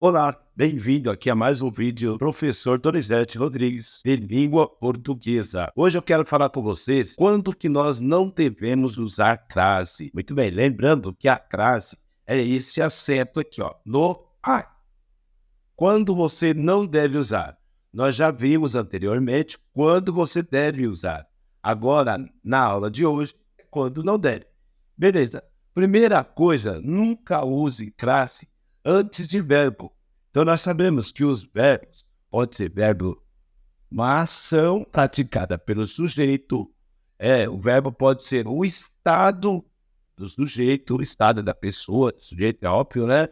Olá, bem-vindo aqui a mais um vídeo do professor Donizete Rodrigues, de língua portuguesa. Hoje eu quero falar com vocês quando que nós não devemos usar crase. Muito bem, lembrando que a crase é esse acento aqui, ó, no A. Quando você não deve usar? Nós já vimos anteriormente quando você deve usar. Agora, na aula de hoje, quando não deve. Beleza. Primeira coisa, nunca use crase antes de verbo. Então, nós sabemos que os verbos, pode ser verbo, uma ação praticada pelo sujeito. O verbo pode ser o estado do sujeito, o estado da pessoa, do sujeito é óbvio, né?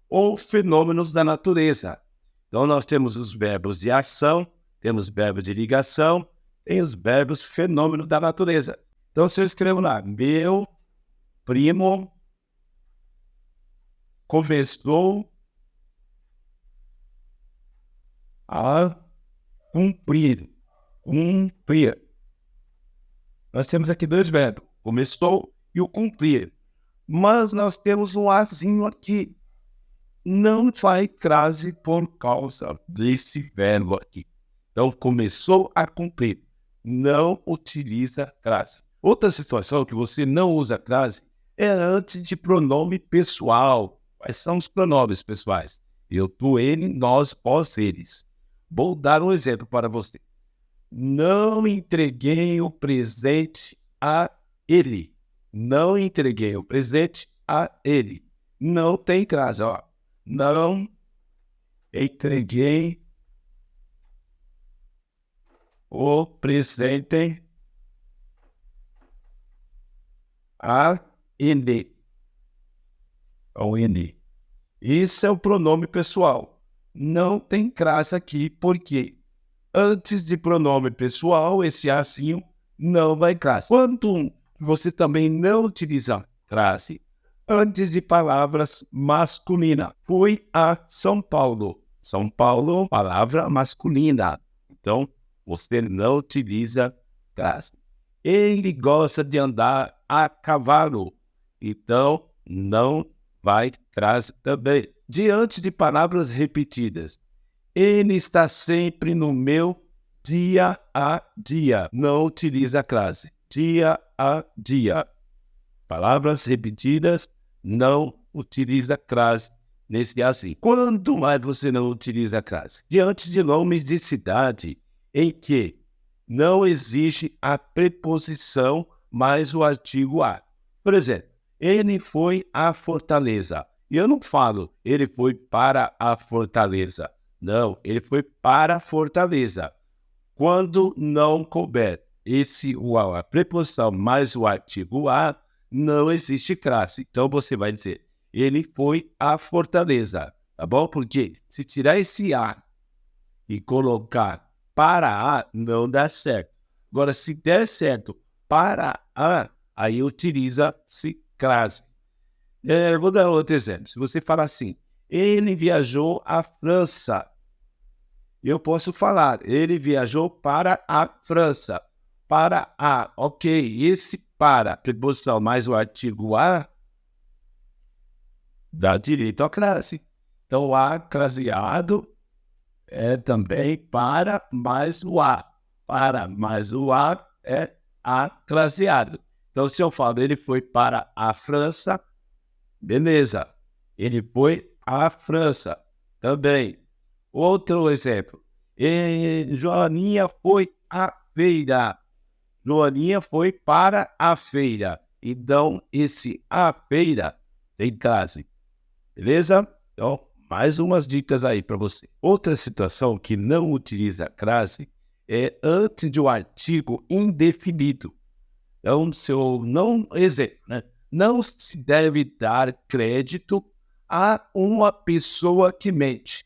Ou fenômenos da natureza. Então, nós temos os verbos de ação, temos verbos de ligação, tem os verbos fenômeno da natureza. Então, se eu escrevo lá, meu primo começou a cumprir. Cumprir. Nós temos aqui dois verbos, começou e o cumprir. Mas nós temos um azinho aqui. Não vai crase por causa desse verbo aqui. Então, começou a cumprir. Não utiliza crase. Outra situação que você não usa crase é antes de pronome pessoal. Quais são os pronomes pessoais? Eu, tu, ele, nós, vós, eles. Vou dar um exemplo para você. Não entreguei o presente a ele. Não entreguei o presente a ele. Não tem crase, ó. Não entreguei o presente a ele. Ao ele. Isso é o pronome pessoal. Não tem crase aqui, porque antes de pronome pessoal, esse azinho não vai crase. Quando você também não utiliza crase antes de palavras masculinas. Fui a São Paulo. São Paulo, palavra masculina. Então, você não utiliza crase. Ele gosta de andar a cavalo. Então, não vai crase também. Diante de palavras repetidas. Ele está sempre no meu dia a dia. Não utiliza crase. Dia a dia. Palavras repetidas, não utiliza crase nesse assim. Quanto mais você não utiliza crase? Diante de nomes de cidade em que não existe a preposição mais o artigo a. Por exemplo, ele foi à Fortaleza. E eu não falo, ele foi para a Fortaleza. Não, ele foi para a Fortaleza. Quando não couber a preposição mais o artigo a, não existe crase. Então, você vai dizer, ele foi à Fortaleza, tá bom? Porque se tirar esse a e colocar para a, não dá certo. Agora, se der certo para a, aí utiliza-se crase. Vou dar outro exemplo. Se você falar assim, ele viajou à França. Eu posso falar, ele viajou para a França. Para a, ok, esse para, preposição mais o artigo a, dá direito à crase. Então, a craseado é também para mais o a. Para mais o a é a craseado. Então, se eu falo, ele foi para a França, beleza. Ele foi à França também. Outro exemplo. Joaninha foi à feira. Joaninha foi para a feira. Então, esse a feira tem crase. Beleza? Então, mais umas dicas aí para você. Outra situação que não utiliza crase é antes de um artigo indefinido. Então, se eu não... Exemplo, né? Não se deve dar crédito a uma pessoa que mente.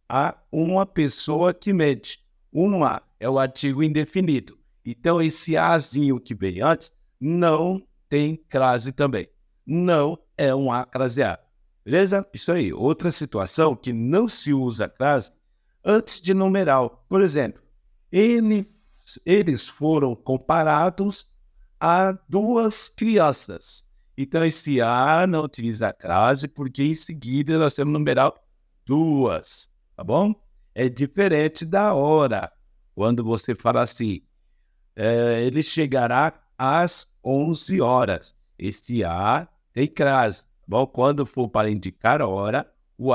A uma pessoa que mente. Uma é o artigo indefinido. Então, esse azinho que vem antes não tem crase também. Não é um a craseado. Beleza? Isso aí. Outra situação que não se usa crase antes de numeral. Por exemplo, eles foram comparados a duas crianças. Então, esse a não utiliza crase, porque em seguida nós temos numeral 2, tá bom? É diferente da hora. Quando você fala assim, ele chegará às 11 horas. Este A tem crase. Tá bom? Quando for para indicar a hora, o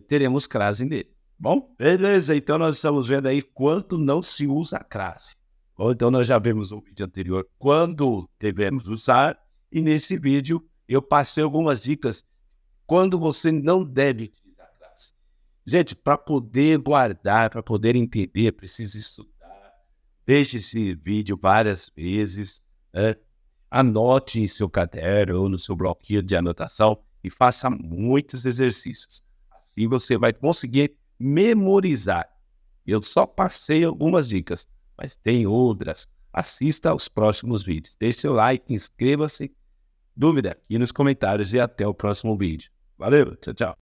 teremos crase nele. Bom, beleza, então nós estamos vendo aí quanto não se usa a crase. Bom, então nós já vimos no vídeo anterior quando devemos usar, e nesse vídeo eu passei algumas dicas quando você não deve utilizar a crase. Gente, para poder guardar, para poder entender, precisa estudar. Veja esse vídeo várias vezes, né? Anote em seu caderno ou no seu bloquinho de anotação e faça muitos exercícios. Assim você vai conseguir memorizar. Eu só passei algumas dicas, mas tem outras. Assista aos próximos vídeos. Deixe seu like, inscreva-se. Dúvida aqui nos comentários e até o próximo vídeo. Valeu, tchau, tchau.